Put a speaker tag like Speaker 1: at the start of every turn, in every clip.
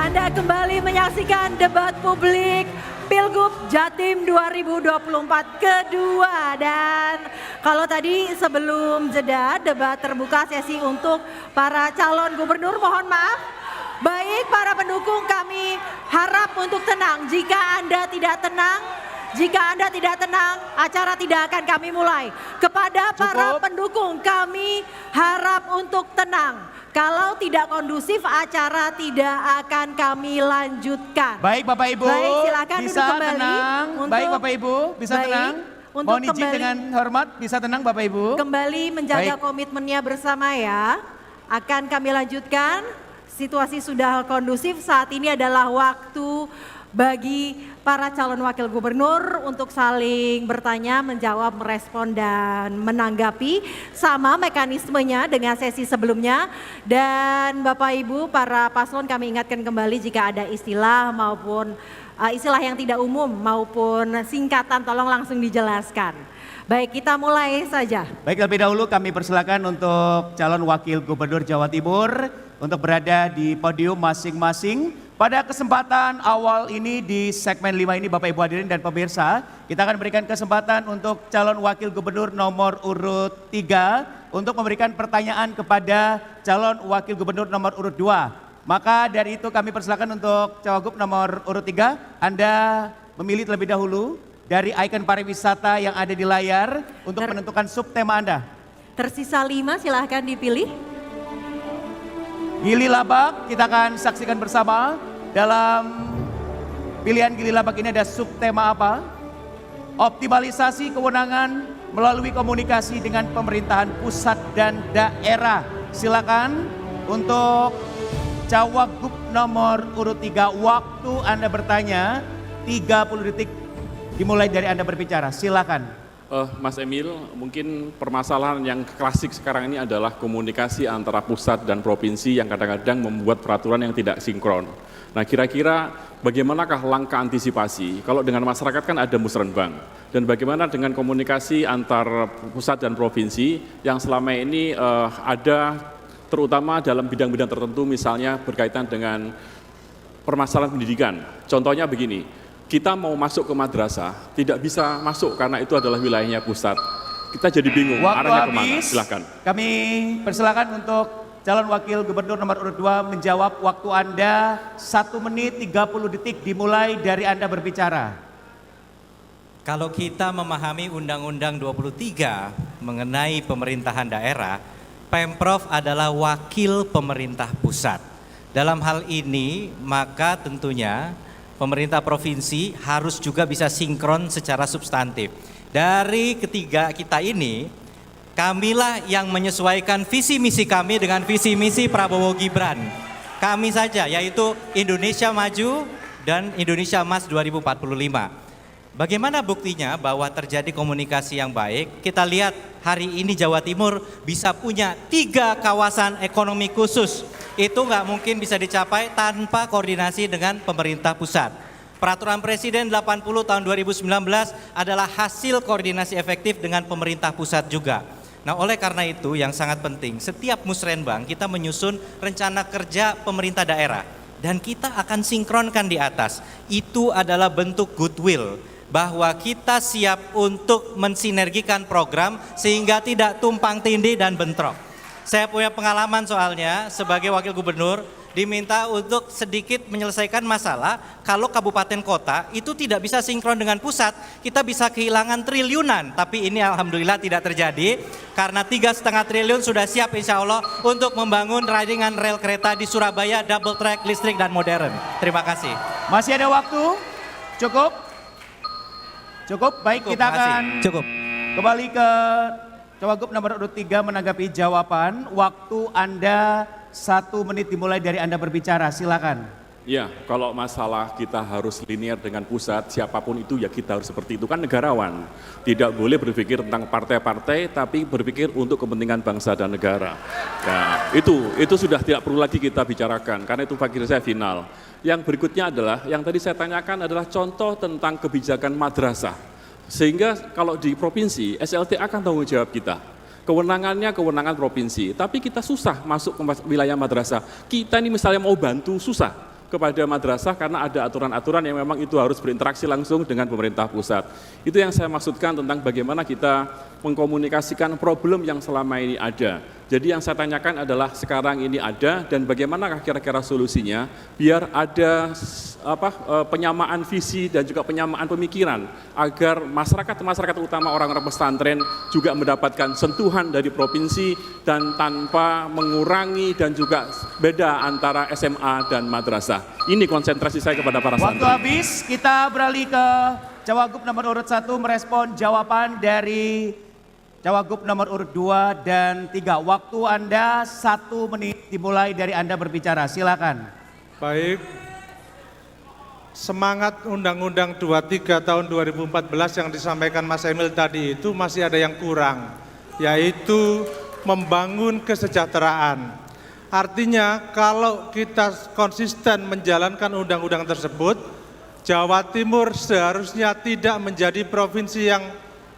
Speaker 1: Anda kembali menyaksikan debat publik Pilgub Jatim 2024 kedua. Dan kalau tadi sebelum jeda debat terbuka sesi untuk para calon gubernur, mohon maaf. Baik para pendukung, kami harap untuk tenang. Jika Anda tidak tenang, acara tidak akan kami mulai. Kepada para pendukung, kami harap untuk tenang. Kalau tidak kondusif, acara tidak akan kami lanjutkan.
Speaker 2: Baik Bapak Ibu,
Speaker 1: baik, silakan
Speaker 2: bisa
Speaker 1: duduk kembali.
Speaker 2: tenang. Baik Bapak Ibu, bisa tenang. Mohon izin dengan hormat, bisa tenang Bapak Ibu.
Speaker 1: Kembali menjaga komitmennya bersama ya. Akan kami lanjutkan. Situasi sudah kondusif, saat ini adalah waktu bagi para calon wakil gubernur untuk saling bertanya, menjawab, merespon, dan menanggapi. Sama mekanismenya dengan sesi sebelumnya. Dan Bapak Ibu, para paslon, kami ingatkan kembali jika ada istilah maupun istilah yang tidak umum maupun singkatan, tolong langsung dijelaskan. Baik, kita mulai saja.
Speaker 2: Baik, terlebih dahulu kami persilakan untuk calon wakil gubernur Jawa Timur untuk berada di podium masing-masing. Pada kesempatan awal ini di segmen 5 ini Bapak Ibu hadirin dan pemirsa, kita akan berikan kesempatan untuk calon wakil gubernur nomor urut 3 untuk memberikan pertanyaan kepada calon wakil gubernur nomor urut 2. Maka dari itu kami persilakan untuk cawagup nomor urut 3, Anda memilih terlebih dahulu dari ikon pariwisata yang ada di layar untuk menentukan subtema Anda.
Speaker 1: Tersisa 5, silahkan dipilih.
Speaker 2: Gili Labak, kita akan saksikan bersama dalam pilihan Gili Labak ini ada subtema apa? Optimalisasi kewenangan melalui komunikasi dengan pemerintahan pusat dan daerah. Silakan untuk cawagup nomor urut 3, waktu Anda bertanya 30 detik dimulai dari Anda berbicara. Silakan.
Speaker 3: Mas Emil, mungkin permasalahan yang klasik sekarang ini adalah komunikasi antara pusat dan provinsi yang kadang-kadang membuat peraturan yang tidak sinkron. Nah, kira-kira bagaimanakah langkah antisipasi? Kalau dengan masyarakat kan ada musrenbang. Dan bagaimana dengan komunikasi antar pusat dan provinsi yang selama ini ada terutama dalam bidang-bidang tertentu, misalnya berkaitan dengan permasalahan pendidikan. Contohnya begini. Kita mau masuk ke madrasah, tidak bisa masuk karena itu adalah wilayahnya pusat. Kita jadi bingung arahnya kemana, silakan.
Speaker 2: Kami persilakan untuk calon wakil gubernur nomor urut 2 menjawab. Waktu Anda 1 menit 30 detik dimulai dari Anda berbicara.
Speaker 4: Kalau kita memahami Undang-Undang 23 mengenai pemerintahan daerah, Pemprov adalah wakil pemerintah pusat. Dalam hal ini maka tentunya pemerintah provinsi harus juga bisa sinkron secara substantif. Dari ketiga kita ini, kamilah yang menyesuaikan visi misi kami dengan visi misi Prabowo Gibran. Kami saja, yaitu Indonesia Maju dan Indonesia Emas 2045. Bagaimana buktinya bahwa terjadi komunikasi yang baik? Kita lihat hari ini Jawa Timur bisa punya 3 kawasan ekonomi khusus. Itu nggak mungkin bisa dicapai tanpa koordinasi dengan pemerintah pusat. Peraturan Presiden 80 tahun 2019 adalah hasil koordinasi efektif dengan pemerintah pusat juga. Nah, oleh karena itu yang sangat penting, setiap musrenbang kita menyusun rencana kerja pemerintah daerah. Dan kita akan sinkronkan di atas. Itu adalah bentuk goodwill bahwa kita siap untuk mensinergikan program sehingga tidak tumpang tindih dan bentrok. Saya punya pengalaman soalnya sebagai wakil gubernur diminta untuk sedikit menyelesaikan masalah. Kalau kabupaten kota itu tidak bisa sinkron dengan pusat, kita bisa kehilangan triliunan. Tapi ini alhamdulillah tidak terjadi karena 3,5 triliun sudah siap insya Allah untuk membangun ringan rel kereta di Surabaya, double track, listrik dan modern. Terima kasih.
Speaker 2: Masih ada waktu? Cukup? Cukup? Baik, kita akan kembali ke cawagup nomor urut 3 menanggapi jawaban. Waktu Anda 1 menit dimulai dari Anda berbicara, silakan.
Speaker 3: Ya, kalau masalah kita harus linear dengan pusat, siapapun itu ya kita harus seperti itu, kan negarawan. Tidak boleh berpikir tentang partai-partai, tapi berpikir untuk kepentingan bangsa dan negara. Nah, itu sudah tidak perlu lagi kita bicarakan, karena itu fakir saya final. Yang berikutnya adalah, yang tadi saya tanyakan adalah contoh tentang kebijakan madrasah. Sehingga kalau di provinsi, SLTA kan tanggung jawab kita. Kewenangannya kewenangan provinsi, tapi kita susah masuk ke wilayah madrasah. Kita ini misalnya mau bantu susah. kepada madrasah karena ada aturan-aturan yang memang itu harus berinteraksi langsung dengan pemerintah pusat. Itu yang saya maksudkan tentang bagaimana kita mengkomunikasikan problem yang selama ini ada. Jadi yang saya tanyakan adalah sekarang ini ada dan bagaimanakah kira-kira solusinya biar ada penyamaan visi dan juga penyamaan pemikiran agar masyarakat utama orang-orang pesantren juga mendapatkan sentuhan dari provinsi dan tanpa mengurangi dan juga beda antara SMA dan madrasah. Ini konsentrasi saya kepada para
Speaker 2: Waktu
Speaker 3: santri.
Speaker 2: habis, kita beralih ke Cawagup nomor urut 1 merespon jawaban dari Cawagup nomor urut 2 dan 3. Waktu Anda 1 menit dimulai dari Anda berbicara, silakan.
Speaker 5: Baik, semangat Undang-Undang 23 tahun 2014 yang disampaikan Mas Emil tadi itu masih ada yang kurang, yaitu membangun kesejahteraan. Artinya kalau kita konsisten menjalankan undang-undang tersebut, Jawa Timur seharusnya tidak menjadi provinsi yang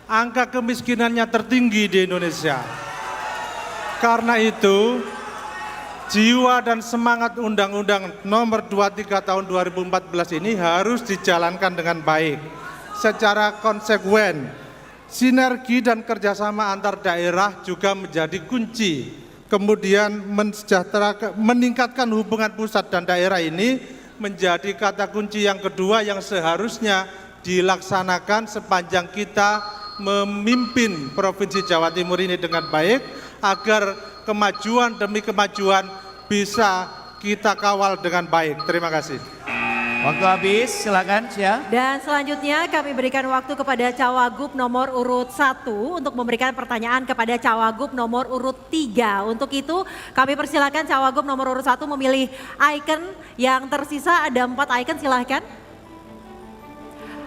Speaker 5: angka kemiskinannya tertinggi di Indonesia. Karena itu, jiwa dan semangat Undang-Undang nomor 23 tahun 2014 ini harus dijalankan dengan baik, secara konsekuen. Sinergi dan kerjasama antar daerah juga menjadi kunci. Kemudian meningkatkan hubungan pusat dan daerah ini menjadi kata kunci yang kedua yang seharusnya dilaksanakan sepanjang kita memimpin Provinsi Jawa Timur ini dengan baik, agar kemajuan demi kemajuan bisa kita kawal dengan baik. Terima kasih.
Speaker 2: Waktu habis, silakan Cia.
Speaker 1: Dan selanjutnya kami berikan waktu kepada Cawagup nomor urut 1 untuk memberikan pertanyaan kepada Cawagup nomor urut 3. Untuk itu kami persilakan Cawagup nomor urut 1 memilih icon yang tersisa, ada 4 icon, silahkan.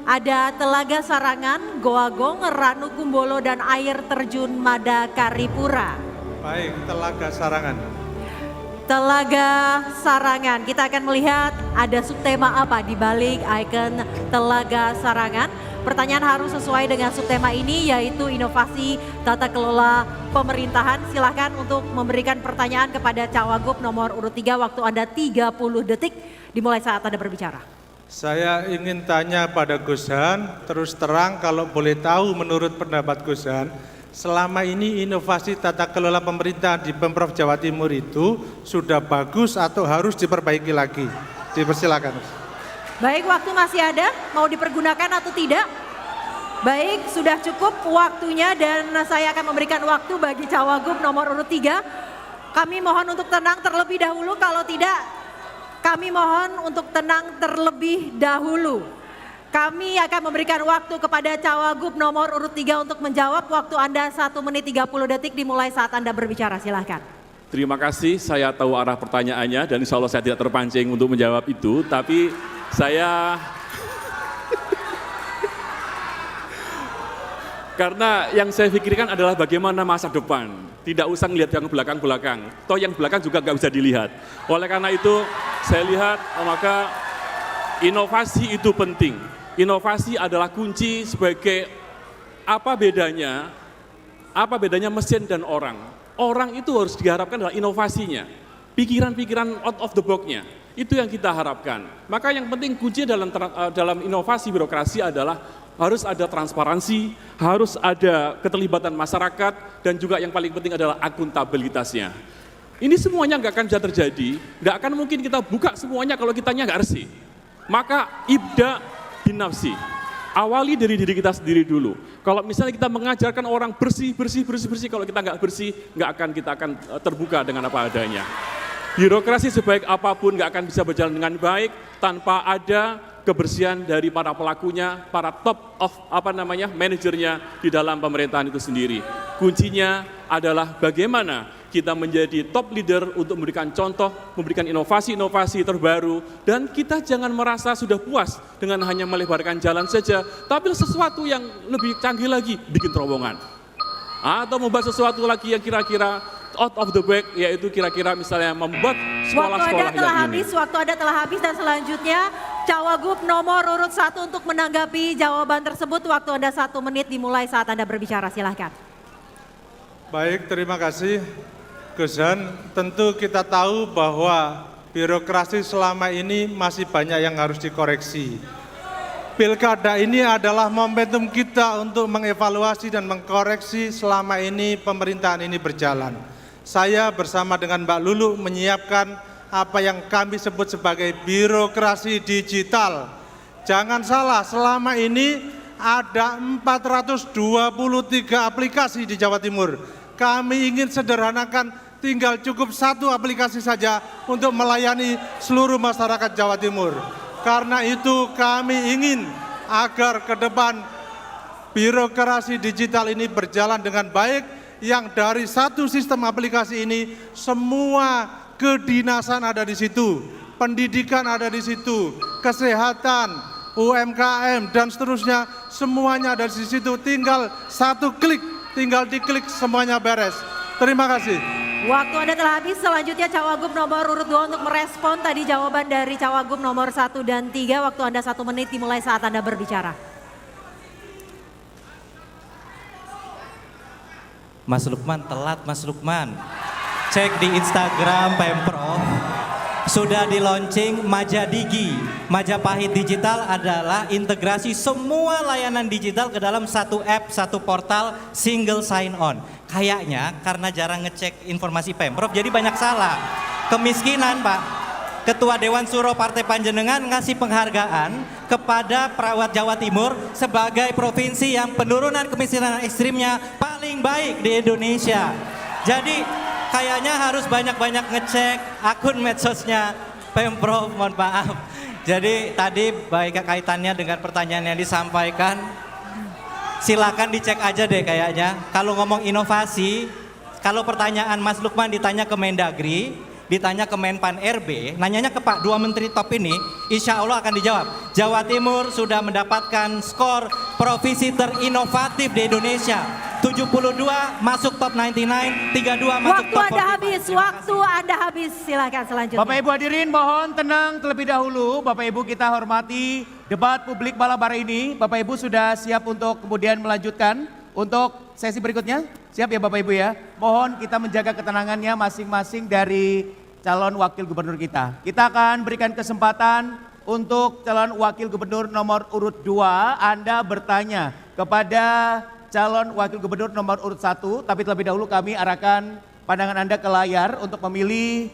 Speaker 1: Ada Telaga Sarangan, Goa Gong, Ranu Kumbolo, dan air terjun Madakaripura.
Speaker 5: Baik, Telaga Sarangan.
Speaker 1: Telaga Sarangan, kita akan melihat ada subtema apa di balik ikon Telaga Sarangan. Pertanyaan harus sesuai dengan subtema ini, yaitu inovasi tata kelola pemerintahan. Silahkan untuk memberikan pertanyaan kepada Cawagup nomor urut 3, waktu Anda 30 detik dimulai saat Anda berbicara.
Speaker 5: Saya ingin tanya pada Gus Han, terus terang kalau boleh tahu menurut pendapat Gus Han, selama ini inovasi tata kelola pemerintah di Pemprov Jawa Timur itu sudah bagus atau harus diperbaiki lagi? Dipersilakan.
Speaker 1: Baik, waktu masih ada, mau dipergunakan atau tidak? Baik, sudah cukup waktunya dan saya akan memberikan waktu bagi Cawagup nomor urut 3. Kami mohon untuk tenang terlebih dahulu, kalau tidak kami mohon untuk tenang terlebih dahulu. Kami akan memberikan waktu kepada Cawagup nomor urut 3 untuk menjawab. Waktu Anda 1 menit 30 detik dimulai saat Anda berbicara, silahkan.
Speaker 3: Terima kasih, saya tahu arah pertanyaannya dan insya Allah saya tidak terpancing untuk menjawab itu, tapi saya karena yang saya pikirkan adalah bagaimana masa depan, tidak usah melihat yang belakang-belakang, toh yang belakang juga nggak bisa dilihat. Oleh karena itu saya lihat maka inovasi itu penting. Inovasi adalah kunci sebagai apa bedanya mesin dan orang. Orang itu harus diharapkan adalah inovasinya, pikiran-pikiran out of the box-nya. Itu yang kita harapkan. Maka yang penting kunci dalam inovasi birokrasi adalah harus ada transparansi, harus ada keterlibatan masyarakat, dan juga yang paling penting adalah akuntabilitasnya. Ini semuanya nggak akan bisa terjadi, nggak akan mungkin kita buka semuanya kalau kitanya nggak bersih. Maka ibda binafsi, awali dari diri kita sendiri dulu. Kalau misalnya kita mengajarkan orang bersih, kalau kita nggak bersih, kita akan terbuka dengan apa adanya. Birokrasi sebaik apapun nggak akan bisa berjalan dengan baik tanpa ada kebersihan dari para pelakunya, para top of manajernya di dalam pemerintahan itu sendiri. Kuncinya adalah bagaimana kita menjadi top leader untuk memberikan contoh, memberikan inovasi-inovasi terbaru, dan kita jangan merasa sudah puas dengan hanya melebarkan jalan saja, tapi sesuatu yang lebih canggih lagi, bikin terowongan. Atau membuat sesuatu lagi yang kira-kira out of the box, yaitu kira-kira misalnya membuat sekolah-sekolah yang ini.
Speaker 1: Waktu Anda telah habis dan selanjutnya Cawagup nomor urut 1 untuk menanggapi jawaban tersebut. Waktu Anda 1 menit dimulai saat Anda berbicara, silahkan.
Speaker 5: Baik, terima kasih Gus Han. Tentu kita tahu bahwa birokrasi selama ini masih banyak yang harus dikoreksi. Pilkada ini adalah momentum kita untuk mengevaluasi dan mengkoreksi selama ini pemerintahan ini berjalan. Saya bersama dengan Mbak Lulu menyiapkan apa yang kami sebut sebagai birokrasi digital. Jangan salah, selama ini ada 423 aplikasi di Jawa Timur. Kami ingin sederhanakan, tinggal cukup satu aplikasi saja untuk melayani seluruh masyarakat Jawa Timur. Karena itu kami ingin agar ke depan birokrasi digital ini berjalan dengan baik, yang dari satu sistem aplikasi ini semua kedinasan ada di situ, pendidikan ada di situ, kesehatan, UMKM dan seterusnya semuanya ada di situ, tinggal satu klik, tinggal diklik semuanya beres. Terima kasih.
Speaker 1: Waktu Anda telah habis, selanjutnya Cawagup nomor urut 2 untuk merespon tadi jawaban dari Cawagup nomor 1 dan 3. Waktu Anda 1 menit dimulai saat Anda berbicara.
Speaker 4: Mas Lukman, telat Mas Lukman. Cek di Instagram Pemprov, sudah di launching Majadigi. Majapahit Digital adalah integrasi semua layanan digital ke dalam satu app, satu portal, single sign on. Kayaknya karena jarang ngecek informasi Pemprov jadi banyak salah. Kemiskinan Pak, Ketua Dewan Suro Partai Panjenengan ngasih penghargaan kepada Perawat Jawa Timur sebagai provinsi yang penurunan kemiskinan ekstrimnya paling baik di Indonesia. Jadi kayaknya harus banyak-banyak ngecek akun medsosnya Pemprov, mohon maaf. Jadi tadi baik kaitannya dengan pertanyaan yang disampaikan, silakan dicek aja deh kayaknya. Kalau ngomong inovasi, kalau pertanyaan Mas Lukman ditanya ke Mendagri, ditanya ke Menpan RB, nanyanya ke Pak dua menteri top ini, insya Allah akan dijawab. Jawa Timur sudah mendapatkan skor provinsi terinovatif di Indonesia. 72 masuk top 99, 32 masuk
Speaker 1: Waktu
Speaker 4: top 45.
Speaker 1: Anda habis, waktu Anda habis. Silakan selanjutnya.
Speaker 2: Bapak Ibu hadirin mohon tenang terlebih dahulu. Bapak Ibu kita hormati debat publik malam hari ini. Bapak Ibu sudah siap untuk kemudian melanjutkan untuk sesi berikutnya? Siap ya Bapak Ibu ya? Mohon kita menjaga ketenangannya masing-masing dari calon wakil gubernur kita. Kita akan berikan kesempatan untuk calon wakil gubernur nomor urut 2. Anda bertanya kepada calon wakil gubernur nomor urut 1, tapi terlebih dahulu kami arahkan pandangan Anda ke layar untuk memilih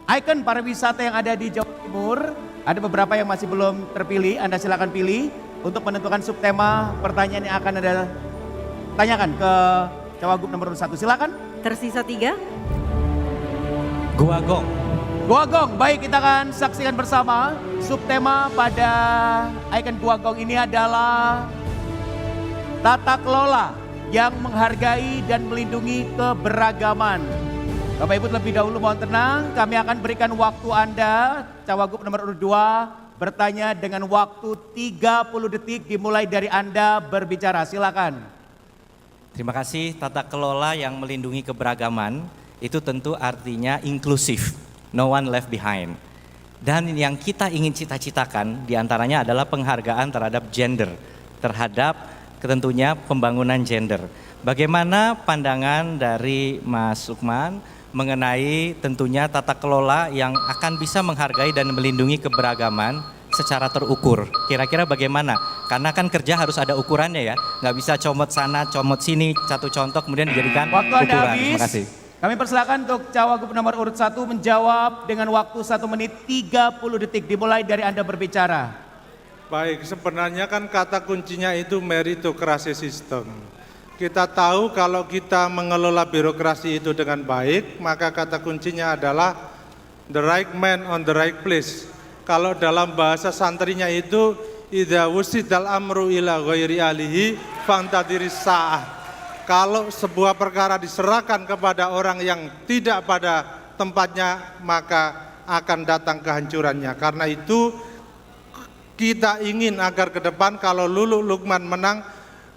Speaker 2: ikon pariwisata yang ada di Jawa Timur. Ada beberapa yang masih belum terpilih, Anda silakan pilih untuk menentukan subtema pertanyaan yang akan Anda tanyakan ke Cawagup nomor urut 1. Silakan.
Speaker 1: Tersisa 3.
Speaker 4: Gua Gong.
Speaker 2: Gua Gong, baik kita akan saksikan bersama. Subtema pada ikon Gua Gong ini adalah tata kelola yang menghargai dan melindungi keberagaman. Bapak Ibu terlebih dahulu mohon tenang, kami akan berikan waktu Anda, Cawagup nomor urut 2, bertanya dengan waktu 30 detik dimulai dari Anda berbicara, silakan.
Speaker 4: Terima kasih. Tata kelola yang melindungi keberagaman itu tentu artinya inklusif, no one left behind. Dan yang kita ingin cita-citakan diantaranya adalah penghargaan terhadap gender, terhadap tentunya pembangunan gender. Bagaimana pandangan dari Mas Lukman mengenai tentunya tata kelola yang akan bisa menghargai dan melindungi keberagaman secara terukur? Kira-kira bagaimana? Karena kan kerja harus ada ukurannya ya, nggak bisa comot sana, comot sini, satu contoh kemudian dijadikan
Speaker 2: Waktu Anda
Speaker 4: ukuran.
Speaker 2: habis.
Speaker 4: Terima kasih.
Speaker 2: Kami persilakan untuk Cawagup nomor urut 1 menjawab dengan waktu 1 menit 30 detik dimulai dari Anda berbicara.
Speaker 5: Baik, sebenarnya kan kata kuncinya itu meritokrasi sistem. Kita tahu kalau kita mengelola birokrasi itu dengan baik, maka kata kuncinya adalah the right man on the right place. Kalau dalam bahasa santrinya itu, idza wusidal amru ila ghairi alihi fantadiris sa'ah. Kalau sebuah perkara diserahkan kepada orang yang tidak pada tempatnya, maka akan datang kehancurannya. Karena itu kita ingin agar ke depan kalau Lulu Lukman menang,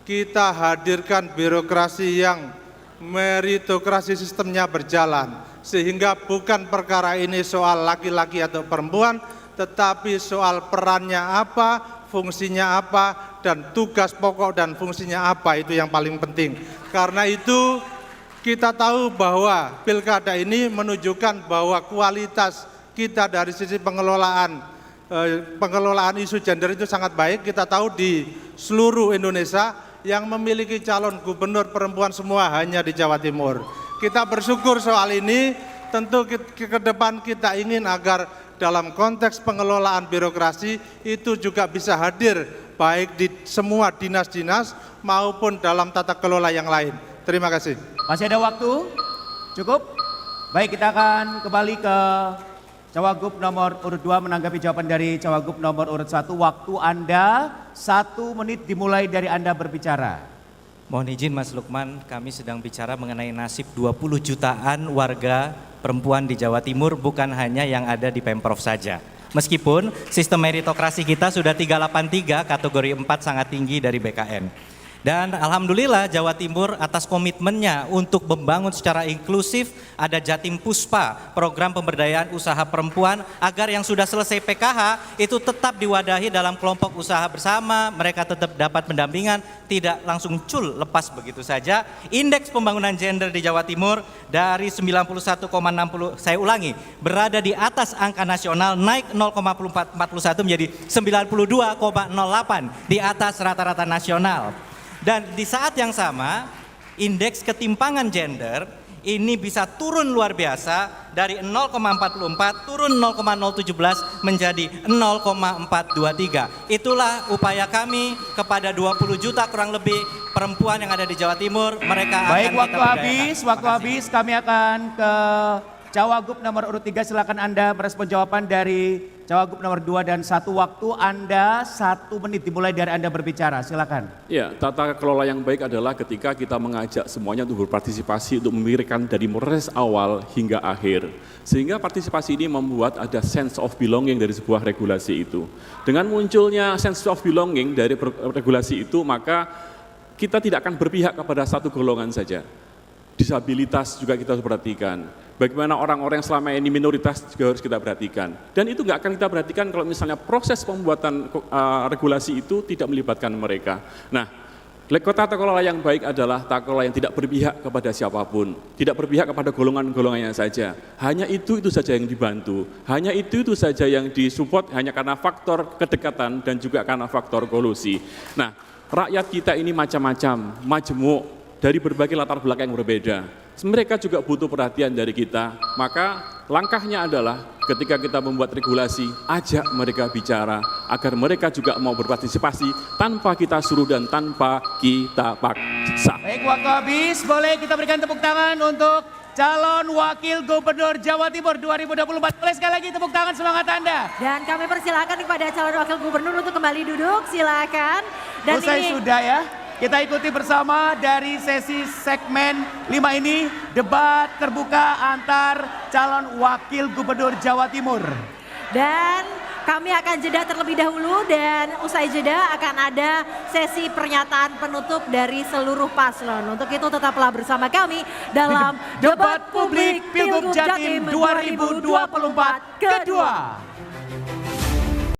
Speaker 5: kita hadirkan birokrasi yang meritokrasi sistemnya berjalan. Sehingga bukan perkara ini soal laki-laki atau perempuan, tetapi soal perannya apa, fungsinya apa, dan tugas pokok dan fungsinya apa, itu yang paling penting. Karena itu kita tahu bahwa pilkada ini menunjukkan bahwa kualitas kita dari sisi pengelolaan isu gender itu sangat baik. Kita tahu di seluruh Indonesia yang memiliki calon gubernur perempuan semua hanya di Jawa Timur. Kita bersyukur soal ini, tentu ke depan kita ingin agar dalam konteks pengelolaan birokrasi itu juga bisa hadir baik di semua dinas-dinas maupun dalam tata kelola yang lain. Terima kasih.
Speaker 2: Masih ada waktu? Cukup? Baik, kita akan kembali ke Cawagup nomor urut 2 menanggapi jawaban dari Cawagup nomor urut 1. Waktu Anda 1 menit dimulai dari Anda berbicara.
Speaker 4: Mohon izin Mas Lukman, kami sedang bicara mengenai nasib 20 jutaan warga perempuan di Jawa Timur, bukan hanya yang ada di Pemprov saja. Meskipun sistem meritokrasi kita sudah 383, kategori 4 sangat tinggi dari BKN. Dan alhamdulillah Jawa Timur atas komitmennya untuk membangun secara inklusif, ada Jatim Puspa, program pemberdayaan usaha perempuan, agar yang sudah selesai PKH itu tetap diwadahi dalam kelompok usaha bersama, mereka tetap dapat pendampingan, tidak langsung lepas begitu saja. Indeks pembangunan gender di Jawa Timur dari 91,60, saya ulangi, berada di atas angka nasional, naik 0,41 menjadi 92,08 di atas rata-rata nasional. Dan di saat yang sama, indeks ketimpangan gender ini bisa turun luar biasa dari 0,44 turun 0,017 menjadi 0,423. Itulah upaya kami kepada 20 juta kurang lebih perempuan yang ada di Jawa Timur. Mereka
Speaker 2: Baik,
Speaker 4: akan
Speaker 2: waktu habis. Kami akan ke Cawagup nomor urut 3. Silakan Anda merespon jawaban dari Cawagup nomor 2 dan 1. Waktu Anda 1 menit dimulai dari Anda berbicara. Silakan.
Speaker 3: Ya, tata kelola yang baik adalah ketika kita mengajak semuanya untuk berpartisipasi untuk memikirkan dari proses awal hingga akhir. Sehingga partisipasi ini membuat ada sense of belonging dari sebuah regulasi itu. Dengan munculnya sense of belonging dari regulasi itu, maka kita tidak akan berpihak kepada satu golongan saja. Disabilitas juga kita harus perhatikan. Bagaimana orang-orang yang selama ini minoritas juga harus kita perhatikan. Dan itu nggak akan kita perhatikan kalau misalnya proses pembuatan regulasi itu tidak melibatkan mereka. Nah, tata kelola yang baik adalah tata kelola yang tidak berpihak kepada siapapun, tidak berpihak kepada golongan-golongannya saja. Hanya itu saja yang dibantu, hanya itu saja yang disupport, hanya karena faktor kedekatan dan juga karena faktor kolusi. Nah, rakyat kita ini macam-macam, majemuk dari berbagai latar belakang yang berbeda. Mereka juga butuh perhatian dari kita, maka langkahnya adalah ketika kita membuat regulasi, ajak mereka bicara agar mereka juga mau berpartisipasi tanpa kita suruh dan tanpa kita paksa.
Speaker 2: Baik, waktu habis. Boleh kita berikan tepuk tangan untuk calon wakil gubernur Jawa Timur 2024. Boleh sekali lagi tepuk tangan semangat Anda.
Speaker 1: Dan kami persilakan kepada calon wakil gubernur untuk kembali duduk, silakan. Dan
Speaker 2: Usai sudah ya. Kita ikuti bersama dari sesi segmen 5 ini, debat terbuka antar calon wakil gubernur Jawa Timur.
Speaker 1: Dan kami akan jeda terlebih dahulu dan usai jeda akan ada sesi pernyataan penutup dari seluruh paslon. Untuk itu tetaplah bersama kami dalam Debat Publik Pilgub Jatim 2024 kedua.